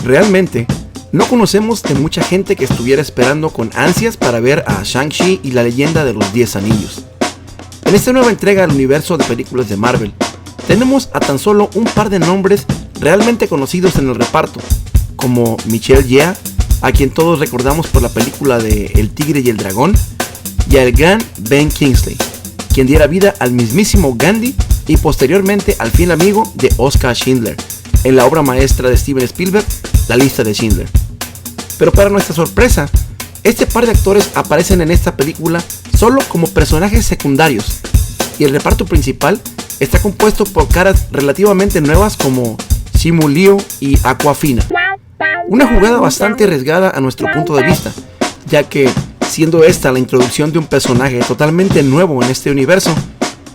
Realmente, no conocemos de mucha gente que estuviera esperando con ansias para ver a Shang-Chi y la leyenda de los 10 anillos. En esta nueva entrega al universo de películas de Marvel, tenemos a tan solo un par de nombres realmente conocidos en el reparto, como Michelle Yeoh, a quien todos recordamos por la película de El Tigre y el Dragón, y al gran Ben Kingsley, quien diera vida al mismísimo Gandhi y posteriormente al fiel amigo de Oskar Schindler, en la obra maestra de Steven Spielberg, La lista de Schindler. Pero para nuestra sorpresa, este par de actores aparecen en esta película solo como personajes secundarios, y el reparto principal está compuesto por caras relativamente nuevas como Simu Liu y Awkwafina. Una jugada bastante arriesgada a nuestro punto de vista, ya que siendo esta la introducción de un personaje totalmente nuevo en este universo,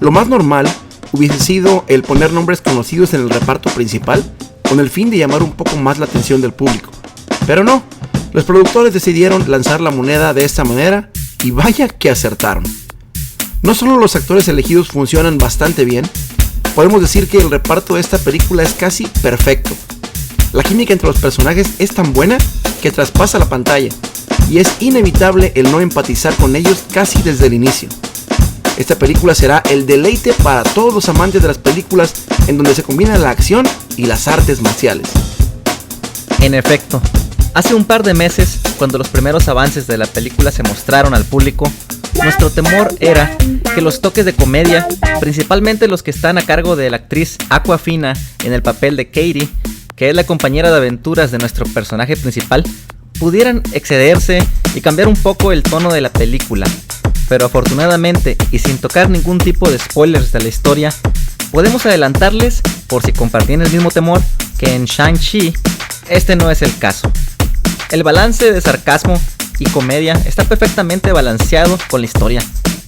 lo más normal hubiese sido el poner nombres conocidos en el reparto principal con el fin de llamar un poco más la atención del público. Pero no, los productores decidieron lanzar la moneda de esta manera y vaya que acertaron. No solo los actores elegidos funcionan bastante bien, podemos decir que el reparto de esta película es casi perfecto. La química entre los personajes es tan buena que traspasa la pantalla y es inevitable el no empatizar con ellos casi desde el inicio. Esta película será el deleite para todos los amantes de las películas en donde se combina la acción y las artes marciales. En efecto, hace un par de meses, cuando los primeros avances de la película se mostraron al público, nuestro temor era que los toques de comedia, principalmente los que están a cargo de la actriz Awkwafina en el papel de Katie, que es la compañera de aventuras de nuestro personaje principal, pudieran excederse y cambiar un poco el tono de la película. Pero afortunadamente, y sin tocar ningún tipo de spoilers de la historia, podemos adelantarles, por si compartían el mismo temor, que en Shang-Chi este no es el caso. El balance de sarcasmo y comedia está perfectamente balanceado con la historia,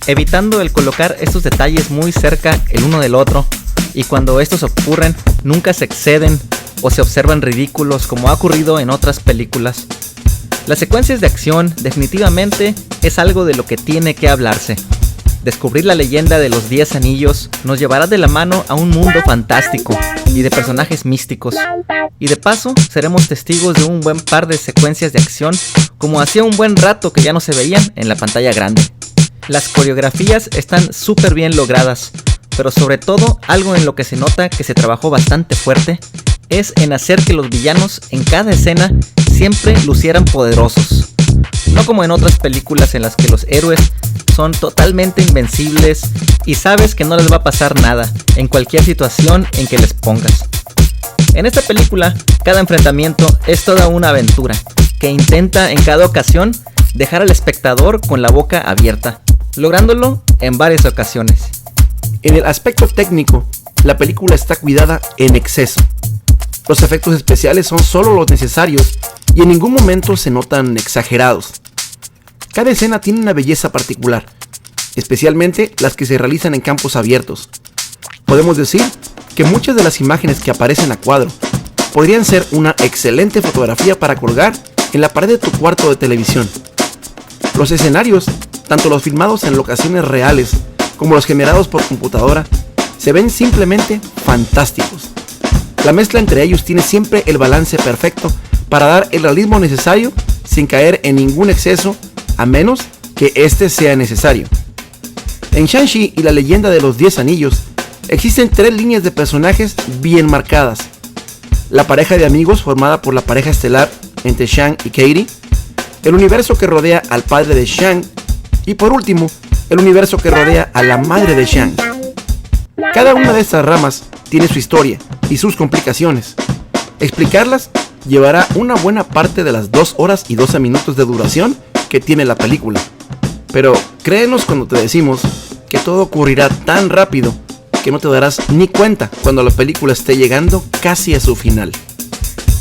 evitando el colocar estos detalles muy cerca el uno del otro, y cuando estos ocurren nunca se exceden o se observan ridículos como ha ocurrido en otras películas. Las secuencias de acción definitivamente es algo de lo que tiene que hablarse. Descubrir la leyenda de los 10 anillos nos llevará de la mano a un mundo fantástico y de personajes místicos. Y de paso, seremos testigos de un buen par de secuencias de acción como hacía un buen rato que ya no se veían en la pantalla grande. Las coreografías están súper bien logradas, pero sobre todo algo en lo que se nota que se trabajó bastante fuerte es en hacer que los villanos en cada escena siempre lucieran poderosos. No como en otras películas en las que los héroes son totalmente invencibles y sabes que no les va a pasar nada en cualquier situación en que les pongas. En esta película, cada enfrentamiento es toda una aventura que intenta en cada ocasión dejar al espectador con la boca abierta, lográndolo en varias ocasiones. En el aspecto técnico, la película está cuidada en exceso. Los efectos especiales son solo los necesarios y en ningún momento se notan exagerados. Cada escena tiene una belleza particular, especialmente las que se realizan en campos abiertos. Podemos decir que muchas de las imágenes que aparecen a cuadro podrían ser una excelente fotografía para colgar en la pared de tu cuarto de televisión. Los escenarios, tanto los filmados en locaciones reales como los generados por computadora, se ven simplemente fantásticos. La mezcla entre ellos tiene siempre el balance perfecto para dar el realismo necesario sin caer en ningún exceso, a menos que este sea necesario. En Shang-Chi y la leyenda de los 10 anillos existen 3 líneas de personajes bien marcadas: la pareja de amigos formada por la pareja estelar entre Shang y Katie, el universo que rodea al padre de Shang y por último el universo que rodea a la madre de Shang. Cada una de estas ramas tiene su historia y sus complicaciones. Explicarlas llevará una buena parte de las 2 horas y 12 minutos de duración que tiene la película. Pero créenos cuando te decimos que todo ocurrirá tan rápido que no te darás ni cuenta cuando la película esté llegando casi a su final.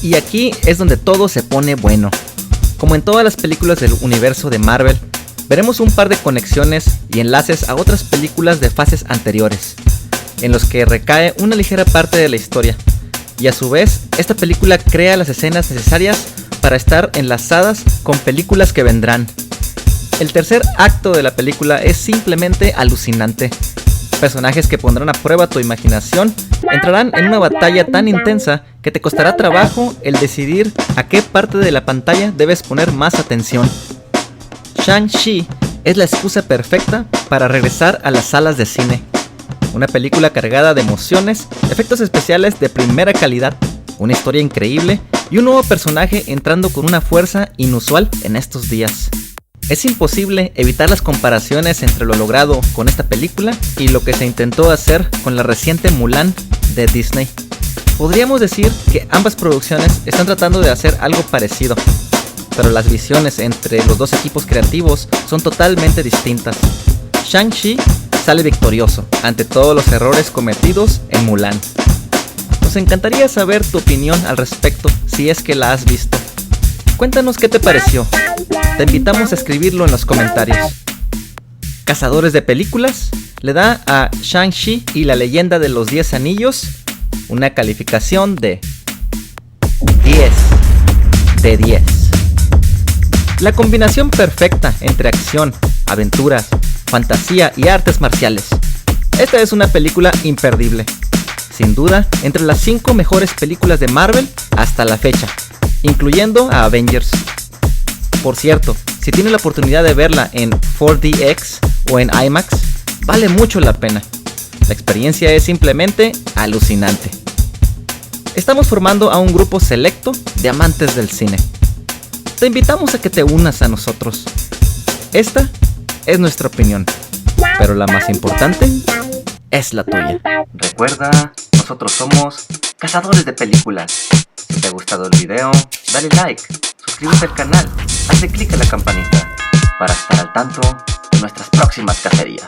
Y aquí es donde todo se pone bueno. Como en todas las películas del universo de Marvel, veremos un par de conexiones y enlaces a otras películas de fases anteriores, en los que recae una ligera parte de la historia, y a su vez esta película crea las escenas necesarias para estar enlazadas con películas que vendrán. El tercer acto de la película es simplemente alucinante. Personajes que pondrán a prueba tu imaginación entrarán en una batalla tan intensa que te costará trabajo el decidir a qué parte de la pantalla debes poner más atención. Shang-Chi es la excusa perfecta para regresar a las salas de cine. Una película cargada de emociones, efectos especiales de primera calidad, una historia increíble y un nuevo personaje entrando con una fuerza inusual en estos días. Es imposible evitar las comparaciones entre lo logrado con esta película y lo que se intentó hacer con la reciente Mulan de Disney. Podríamos decir que ambas producciones están tratando de hacer algo parecido, pero las visiones entre los dos equipos creativos son totalmente distintas. Shang-Chi sale victorioso ante todos los errores cometidos en Mulan. Nos encantaría saber tu opinión al respecto si es que la has visto. Cuéntanos qué te pareció. Te invitamos a escribirlo en los comentarios. Cazadores de Películas le da a Shang-Chi y la leyenda de los 10 anillos una calificación de 10 de 10. La combinación perfecta entre acción, aventuras, fantasía y artes marciales. Esta es una película imperdible. Sin duda, entre las 5 mejores películas de Marvel hasta la fecha, incluyendo a Avengers. Por cierto, si tienes la oportunidad de verla en 4DX o en IMAX, vale mucho la pena. La experiencia es simplemente alucinante. Estamos formando a un grupo selecto de amantes del cine. Te invitamos a que te unas a nosotros. Esta es nuestra opinión, pero la más importante es la tuya. Recuerda, nosotros somos Cazadores de Películas. Si te ha gustado el video, dale like, suscríbete al canal, hazle clic a la campanita para estar al tanto de nuestras próximas cacerías.